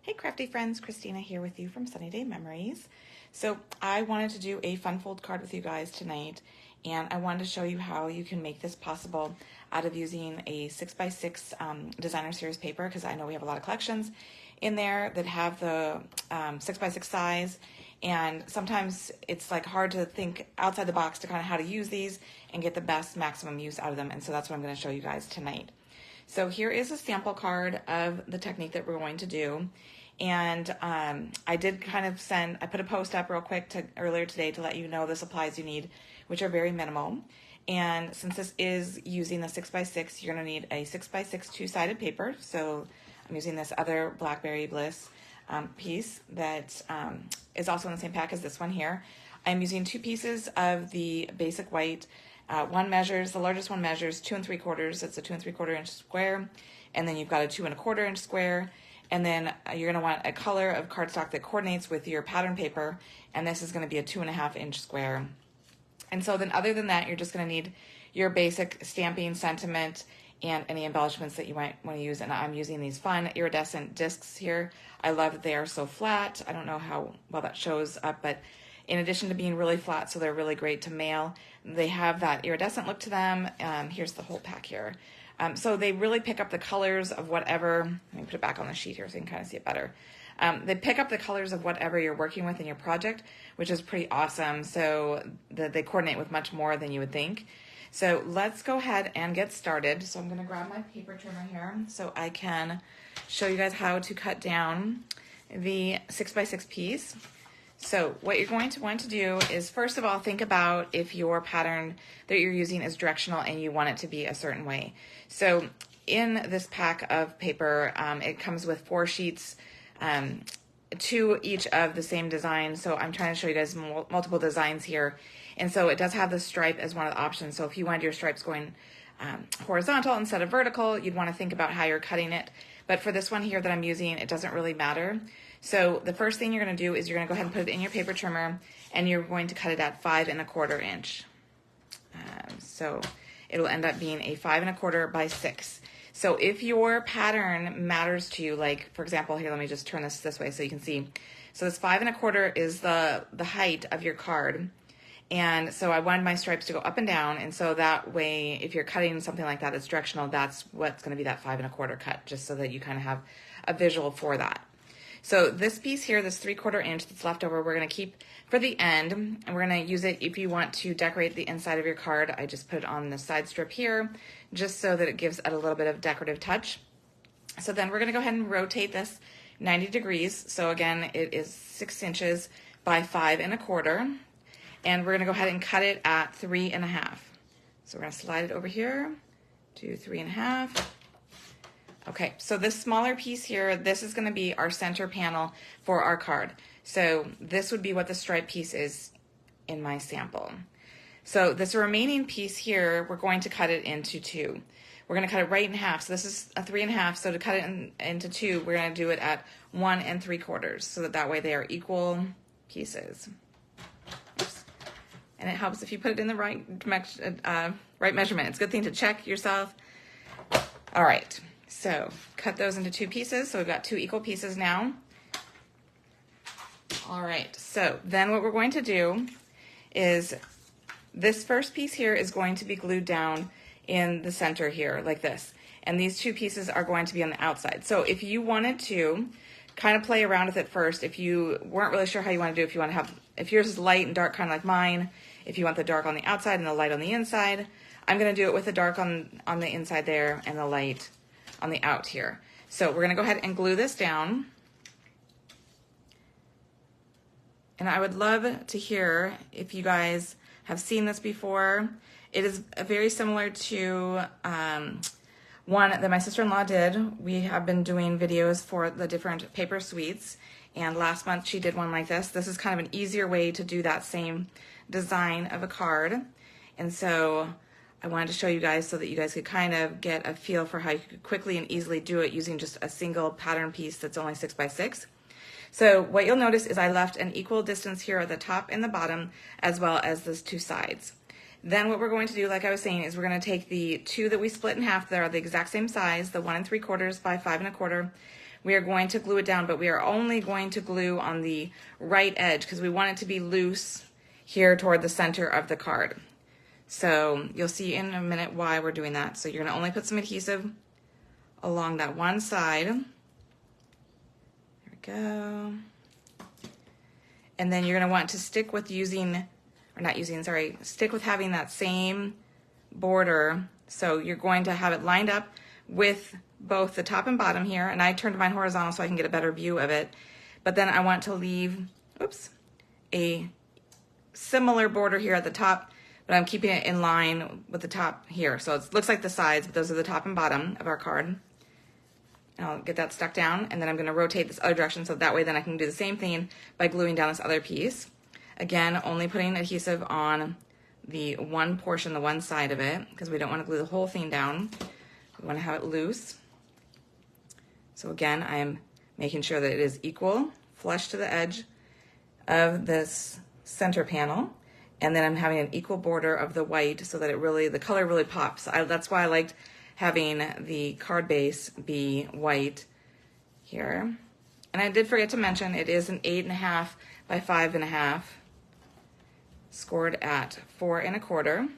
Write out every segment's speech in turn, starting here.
Hey crafty friends, Christina here with you from SunnyDay Memories. So I wanted to do a fun fold card with you guys tonight, and I wanted to show you how you can make this possible out of using a 6x6 designer series paper, because I know we have a lot of collections in there that have the 6x6 size, and sometimes it's like hard to think outside the box to kind of how to use these and get the best maximum use out of them, and so that's what I'm going to show you guys tonight. So here is a sample card of the technique that we're going to do. And I did kind of I put a post up real quick earlier today to let you know the supplies you need, which are very minimal. And since this is using the 6x6, you're going to need a 6x6 two-sided paper. So I'm using this other Blackberry Bliss piece that is also in the same pack as this one here. I'm using two pieces of the basic white. The largest one measures 2 3/4. It's a 2 3/4 inch square. And then you've got a 2 1/4 inch square. And then you're going to want a color of cardstock that coordinates with your pattern paper. And this is going to be a 2 1/2 inch square. And so then other than that, you're just going to need your basic stamping sentiment and any embellishments that you might want to use. And I'm using these fun iridescent discs here. I love that they are so flat. I don't know how well that shows up, but in addition to being really flat, so they're really great to mail, they have that iridescent look to them. Here's the whole pack here. So they really pick up the colors of whatever, let me put it back on the sheet here so you can kind of see it better. They pick up the colors of whatever you're working with in your project, which is pretty awesome. So they coordinate with much more than you would think. So let's go ahead and get started. So I'm gonna grab my paper trimmer here so I can show you guys how to cut down the 6x6 piece. So what you're going to want to do is, first of all, think about if your pattern that you're using is directional and you want it to be a certain way. So in this pack of paper, it comes with 4 sheets, 2 each of the same design. So I'm trying to show you guys multiple designs here. And so it does have the stripe as one of the options. So if you wanted your stripes going horizontal instead of vertical, you'd want to think about how you're cutting it. But for this one here that I'm using, it doesn't really matter. So the first thing you're going to do is you're going to go ahead and put it in your paper trimmer, and you're going to cut it at 5 1/4 inch. So it'll end up being a 5 1/4 by 6. So if your pattern matters to you, like for example, here, let me just turn this way so you can see. So this 5 1/4 is the height of your card. And so I wanted my stripes to go up and down, and so that way, if you're cutting something like that that's directional, that's what's going to be that 5 1/4 cut, just so that you kind of have a visual for that. So this piece here, this 3/4 inch that's left over, we're going to keep for the end, and we're going to use it if you want to decorate the inside of your card. I just put it on the side strip here, just so that it gives it a little bit of decorative touch. So then we're going to go ahead and rotate this 90 degrees. So again, it is 6 inches by 5 1/4. And we're going to go ahead and cut it at 3 1/2. So we're going to slide it over here to 3 1/2. Okay, so this smaller piece here, this is going to be our center panel for our card. So this would be what the stripe piece is in my sample. So this remaining piece here, we're going to cut it into 2. We're going to cut it right in half. So this is a 3 1/2. So to cut it into 2, we're going to do it at 1 3/4, so that way they are equal pieces. And it helps if you put it in the right measurement. It's a good thing to check yourself. All right, so cut those into 2 pieces. So we've got 2 equal pieces now. All right, so then what we're going to do is this first piece here is going to be glued down in the center here like this. And these 2 pieces are going to be on the outside. So if you wanted to kind of play around with it first, if you weren't really sure how you want to do, if yours is light and dark kind of like mine, if you want the dark on the outside and the light on the inside, I'm going to do it with the dark on the inside there and the light on the out here. So we're going to go ahead and glue this down. And I would love to hear if you guys have seen this before. It is very similar to one that my sister-in-law did. We have been doing videos for the different paper suites, and last month she did one like this. This is kind of an easier way to do that same design of a card, and so I wanted to show you guys so that you guys could kind of get a feel for how you could quickly and easily do it using just a single pattern piece that's only 6x6. So what you'll notice is I left an equal distance here at the top and the bottom, as well as those 2 sides. Then what we're going to do, like I was saying, is we're going to take the 2 that we split in half that are the exact same size, the 1 3/4 by 5 1/4. we are going to glue it down, but we are only going to glue on the right edge because we want it to be loose here toward the center of the card. So you'll see in a minute why we're doing that. So you're going to only put some adhesive along that one side. There we go. And then you're going to want to stick with stick with having that same border. So you're going to have it lined up with both the top and bottom here. And I turned mine horizontal so I can get a better view of it. But then I want to leave, a similar border here at the top, but I'm keeping it in line with the top here. So it looks like the sides, but those are the top and bottom of our card. And I'll get that stuck down, and then I'm going to rotate this other direction so that way then I can do the same thing by gluing down this other piece. Again, only putting adhesive on the one portion, the one side of it, because we don't want to glue the whole thing down. We want to have it loose. So again, I am making sure that it is equal, flush to the edge of this center panel, and then I'm having an equal border of the white so that the color really pops. That's why I liked having the card base be white here. And I did forget to mention it is an 8.5 by 5.5, scored at 4 1/4.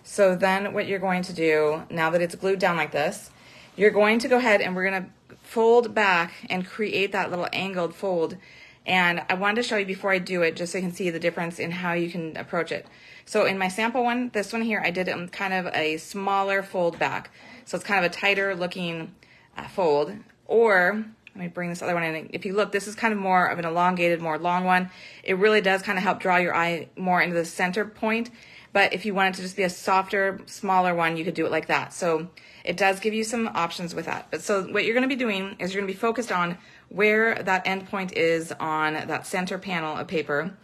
So then what you're going to do, now that it's glued down like this, you're going to go ahead and we're going to fold back and create that little angled fold. And I wanted to show you before I do it, just so you can see the difference in how you can approach it. So in my sample one, this one here, I did it in kind of a smaller fold back. So it's kind of a tighter looking fold. Or, let me bring this other one in. If you look, this is kind of more of an elongated, more long one. It really does kind of help draw your eye more into the center point. But if you want it to just be a softer, smaller one, you could do it like that. So it does give you some options with that. But so what you're going to be doing is you're going to be focused on where that end point is on that center panel of paper.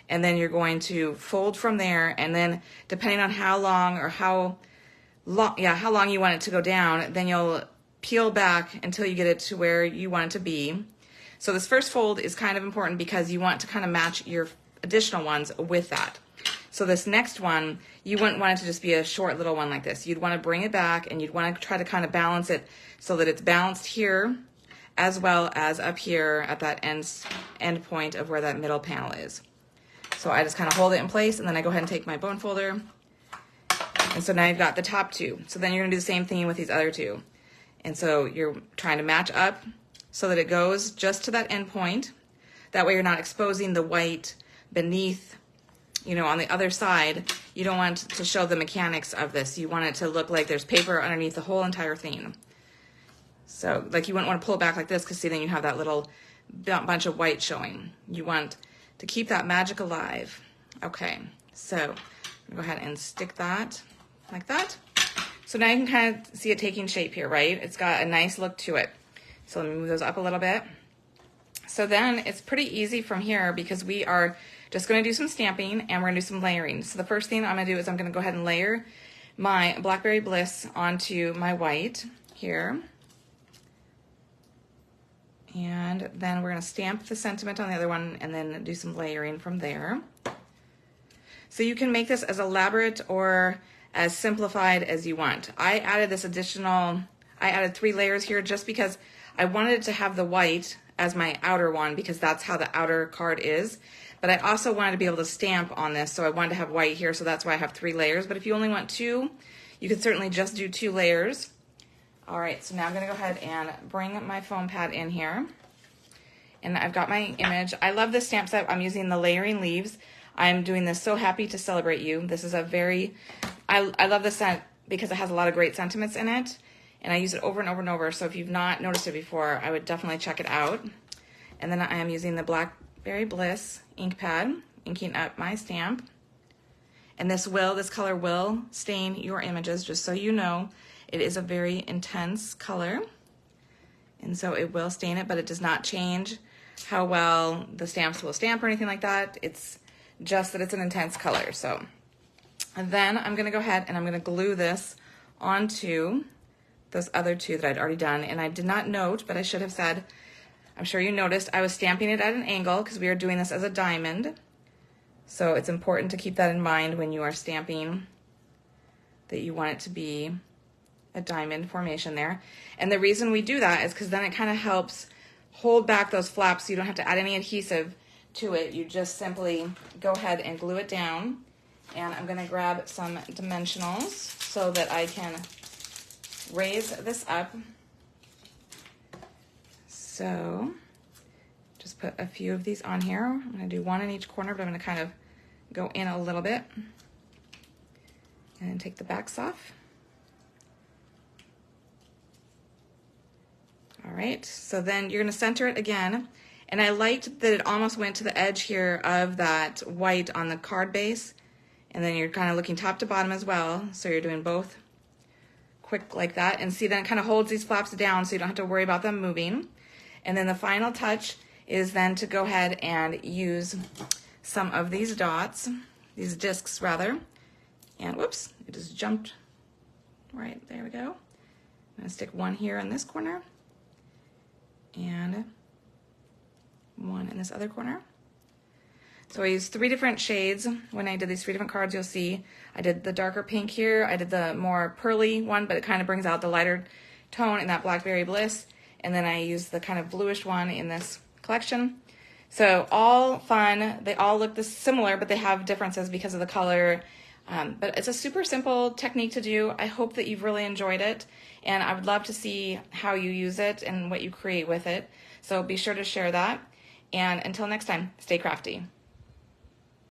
And then you're going to fold from there. And then depending on how long you want it to go down, then you'll peel back until you get it to where you want it to be. So this first fold is kind of important because you want to kind of match your additional ones with that. So this next one, you wouldn't want it to just be a short little one like this. You'd want to bring it back and you'd want to try to kind of balance it so that it's balanced here as well as up here at that end point of where that middle panel is. So I just kind of hold it in place and then I go ahead and take my bone folder. And so now you've got the top two. So then you're going to do the same thing with these other two. And so you're trying to match up so that it goes just to that end point. That way you're not exposing the white beneath, on the other side. You don't want to show the mechanics of this. You want it to look like there's paper underneath the whole entire thing. So like you wouldn't want to pull it back like this because see then you have that little bunch of white showing. You want to keep that magic alive. Okay, so I'm gonna go ahead and stick that like that. So now you can kind of see it taking shape here, right? It's got a nice look to it. So let me move those up a little bit. So then it's pretty easy from here because we are just going to do some stamping and we're going to do some layering. So the first thing I'm going to do is I'm going to go ahead and layer my Blackberry Bliss onto my white here. And then we're going to stamp the sentiment on the other one and then do some layering from there. So you can make this as elaborate or as simplified as you want. I added 3 layers here just because I wanted it to have the white as my outer one because that's how the outer card is. But I also wanted to be able to stamp on this, so I wanted to have white here, so that's why I have 3 layers. But if you only want 2, you could certainly just do 2 layers. All right, so now I'm gonna go ahead and bring my foam pad in here. And I've got my image. I love this stamp set. I'm using the Layering Leaves. I'm doing this So Happy to Celebrate You. This is I love this set because it has a lot of great sentiments in it. And I use it over and over and over. So if you've not noticed it before, I would definitely check it out. And then I am using the Blackberry Bliss ink pad, inking up my stamp. And this color will stain your images, just so you know. It is a very intense color. And so it will stain it, but it does not change how well the stamps will stamp or anything like that. It's just that it's an intense color. So and then I'm gonna go ahead and I'm gonna glue this onto those other 2 that I'd already done. And I did not note, but I should have said, I'm sure you noticed, I was stamping it at an angle because we are doing this as a diamond. So it's important to keep that in mind when you are stamping, that you want it to be a diamond formation there. And the reason we do that is because then it kind of helps hold back those flaps so you don't have to add any adhesive to it. You just simply go ahead and glue it down. And I'm going to grab some dimensionals so that I can raise this up. So just put a few of these on here. I'm going to do one in each corner, but I'm going to kind of go in a little bit and then take the backs off. All right, so then you're going to center it again. And I liked that it almost went to the edge here of that white on the card base. And then you're kind of looking top to bottom as well. So you're doing both quick like that. And see, then it kind of holds these flaps down so you don't have to worry about them moving. And then the final touch is then to go ahead and use some of these dots, these discs rather. And whoops, it just jumped. Right, there we go. I'm going to stick one here in this corner and one in this other corner. So I used 3 different shades. When I did these 3 different cards, you'll see I did the darker pink here, I did the more pearly one, but it kind of brings out the lighter tone in that Blackberry Bliss, and then I used the kind of bluish one in this collection. So all fun, they all look similar, but they have differences because of the color. But it's a super simple technique to do. I hope that you've really enjoyed it, and I would love to see how you use it and what you create with it. So be sure to share that. And until next time, stay crafty.